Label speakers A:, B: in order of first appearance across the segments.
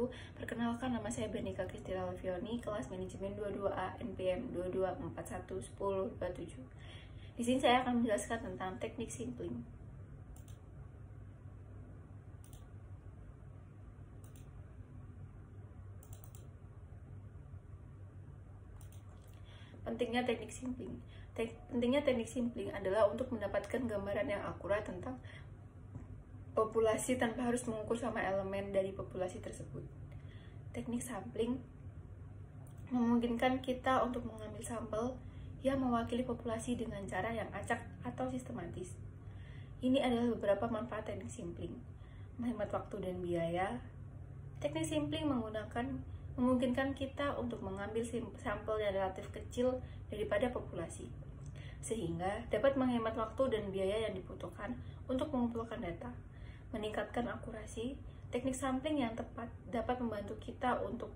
A: wabarakatuh. Perkenalkan, nama saya Benika Kristina Levioni, kelas manajemen 22A NPM 22411027. Di sini saya akan menjelaskan tentang teknik simpling. Pentingnya teknik simpling. Pentingnya teknik simpling adalah untuk mendapatkan gambaran yang akurat tentang populasi tanpa harus mengukur sama elemen dari populasi tersebut. Teknik sampling memungkinkan kita untuk mengambil sampel yang mewakili populasi dengan cara yang acak atau sistematis. Ini adalah beberapa manfaat teknik simpling: menghemat waktu dan biaya. Teknik simpling memungkinkan kita untuk mengambil sampel yang relatif kecil daripada populasi, sehingga dapat menghemat waktu dan biaya yang dibutuhkan untuk mengumpulkan data. Meningkatkan akurasi, teknik sampling yang tepat dapat membantu kita untuk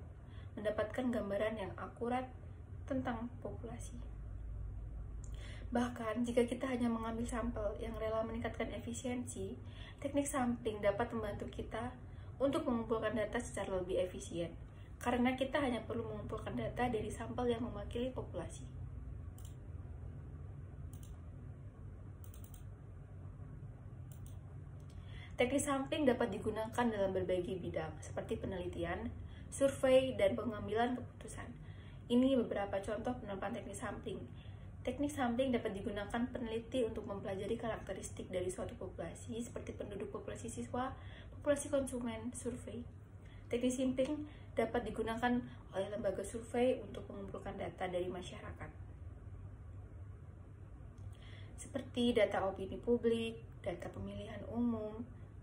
A: mendapatkan gambaran yang akurat tentang populasi. Bahkan, jika kita hanya mengambil sampel yang rela meningkatkan efisiensi, teknik sampling dapat membantu kita untuk mengumpulkan data secara lebih efisien, karena kita hanya perlu mengumpulkan data dari sampel yang mewakili populasi. Teknik sampling dapat digunakan dalam berbagai bidang, seperti penelitian, survei, dan pengambilan keputusan. Ini beberapa contoh penerapan teknik sampling. Teknik sampling dapat digunakan peneliti untuk mempelajari karakteristik dari suatu populasi, seperti penduduk, populasi siswa, populasi konsumen, survei. Teknik sampling dapat digunakan oleh lembaga survei untuk mengumpulkan data dari masyarakat, seperti data opini publik, data pemilihan umum,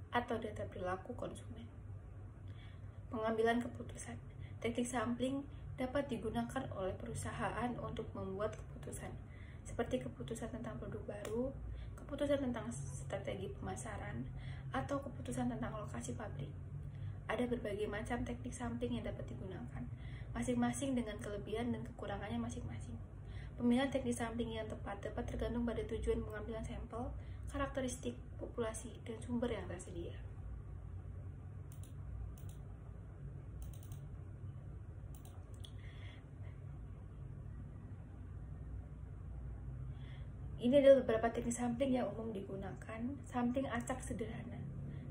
A: atau data perilaku konsumen. Pengambilan keputusan. Teknik sampling dapat digunakan oleh perusahaan untuk membuat keputusan, seperti keputusan tentang produk baru, keputusan tentang strategi pemasaran, atau keputusan tentang lokasi pabrik. Ada berbagai macam teknik sampling yang dapat digunakan, masing-masing dengan kelebihan dan kekurangannya masing-masing. Pemilihan teknik sampling yang tepat dapat tergantung pada tujuan pengambilan sampel, karakteristik populasi, dan sumber yang tersedia. Ini adalah beberapa teknik sampling yang umum digunakan. Sampling acak sederhana.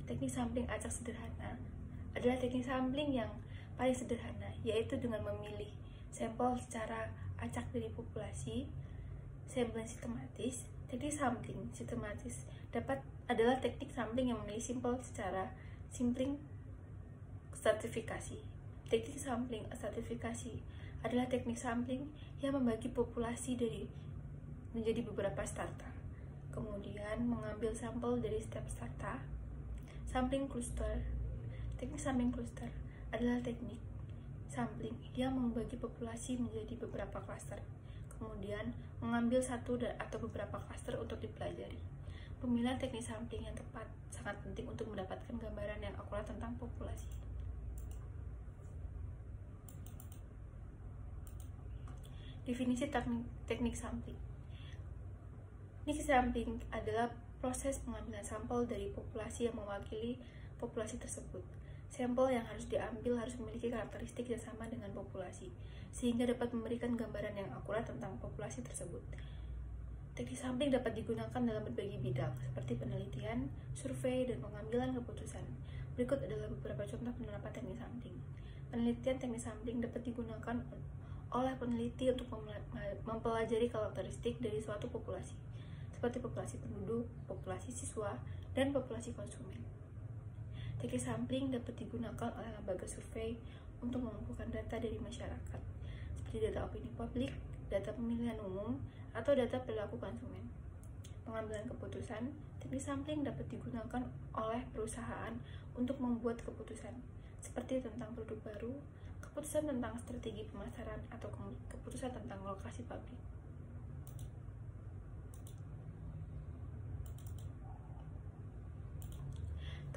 A: Teknik sampling acak sederhana adalah teknik sampling yang paling sederhana, yaitu dengan memilih sampel secara acak dari populasi. Sampling sistematis. Teknik sampling sistematis adalah teknik sampling yang memilih sampel secara sampling stratifikasi. Teknik sampling stratifikasi adalah teknik sampling yang membagi populasi menjadi beberapa strata, kemudian mengambil sampel dari setiap strata. Sampling cluster. Teknik sampling cluster adalah teknik sampling yang membagi populasi menjadi beberapa klaster, kemudian mengambil satu atau beberapa klaster untuk dipelajari. Pemilihan teknik sampling yang tepat sangat penting untuk mendapatkan gambaran yang akurat tentang populasi. Definisi teknik sampling. Teknik sampling adalah proses pengambilan sampel dari populasi yang mewakili populasi tersebut. Sampel yang harus diambil harus memiliki karakteristik yang sama dengan populasi, sehingga dapat memberikan gambaran yang akurat tentang populasi tersebut. Teknik sampling dapat digunakan dalam berbagai bidang, seperti penelitian, survei, dan pengambilan keputusan. Berikut adalah beberapa contoh penerapan teknik sampling. Penelitian teknik sampling dapat digunakan oleh peneliti untuk mempelajari karakteristik dari suatu populasi, seperti populasi penduduk, populasi siswa, dan populasi konsumen. Teknik sampling dapat digunakan oleh lembaga survei untuk mengumpulkan data dari masyarakat, seperti data opini publik, data pemilihan umum, atau data perilaku konsumen. Pengambilan keputusan. Teknik sampling dapat digunakan oleh perusahaan untuk membuat keputusan, seperti tentang produk baru, keputusan tentang strategi pemasaran, atau keputusan tentang lokasi pabrik.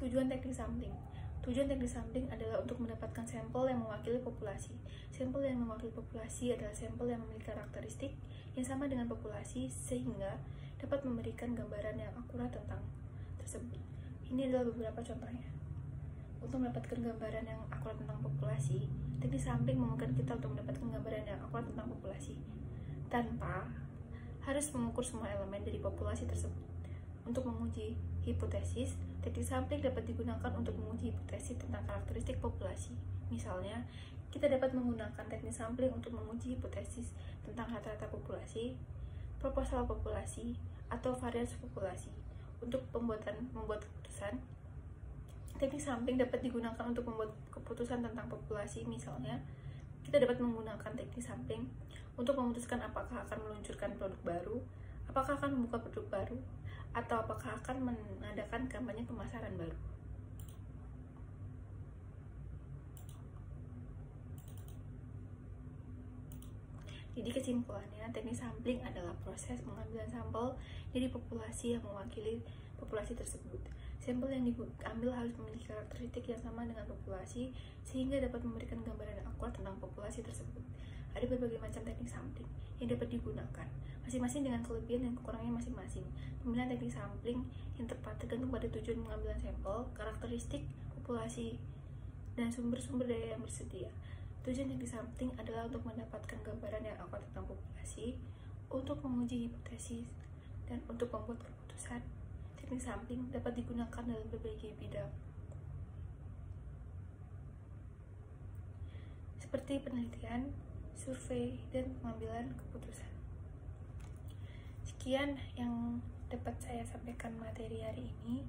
A: Tujuan teknik sampling. Tujuan teknik sampling adalah untuk mendapatkan sampel yang mewakili populasi. Sampel yang mewakili populasi adalah sampel yang memiliki karakteristik yang sama dengan populasi, sehingga dapat memberikan gambaran yang akurat tentang tersebut. Ini adalah beberapa contohnya. untuk mendapatkan gambaran yang akurat tentang populasi, teknik sampling memungkinkan kita untuk mendapatkan gambaran yang akurat tentang populasi tanpa harus mengukur semua elemen dari populasi tersebut. Untuk menguji hipotesis, teknik sampling dapat digunakan untuk menguji hipotesis tentang karakteristik populasi. Misalnya, kita dapat menggunakan teknik sampling untuk menguji hipotesis tentang rata-rata populasi, proposal populasi, atau varians populasi. Untuk membuat keputusan, teknik sampling dapat digunakan untuk membuat keputusan tentang populasi. Misalnya, kita dapat menggunakan teknik sampling untuk memutuskan apakah akan meluncurkan produk baru, apakah akan membuka produk baru, atau apakah akan mengadakan kampanye pemasaran baru. Jadi kesimpulannya, teknik sampling adalah proses pengambilan sampel dari populasi yang mewakili populasi tersebut. Sampel yang diambil harus memiliki karakteristik yang sama dengan populasi sehingga dapat memberikan gambaran yang akurat tentang populasi tersebut. Ada berbagai macam teknik sampling yang dapat digunakan, masing-masing dengan kelebihan dan kekurangannya masing-masing. Pemilihan teknik sampling yang tepat tergantung pada tujuan pengambilan sampel, karakteristik populasi, dan sumber-sumber daya yang bersedia. Tujuan teknik sampling adalah untuk mendapatkan gambaran yang akurat tentang populasi, untuk menguji hipotesis, dan untuk membuat keputusan. Teknik sampling dapat digunakan dalam berbagai bidang, seperti penelitian, survei, dan pengambilan keputusan. Sekian yang dapat saya sampaikan materi hari ini.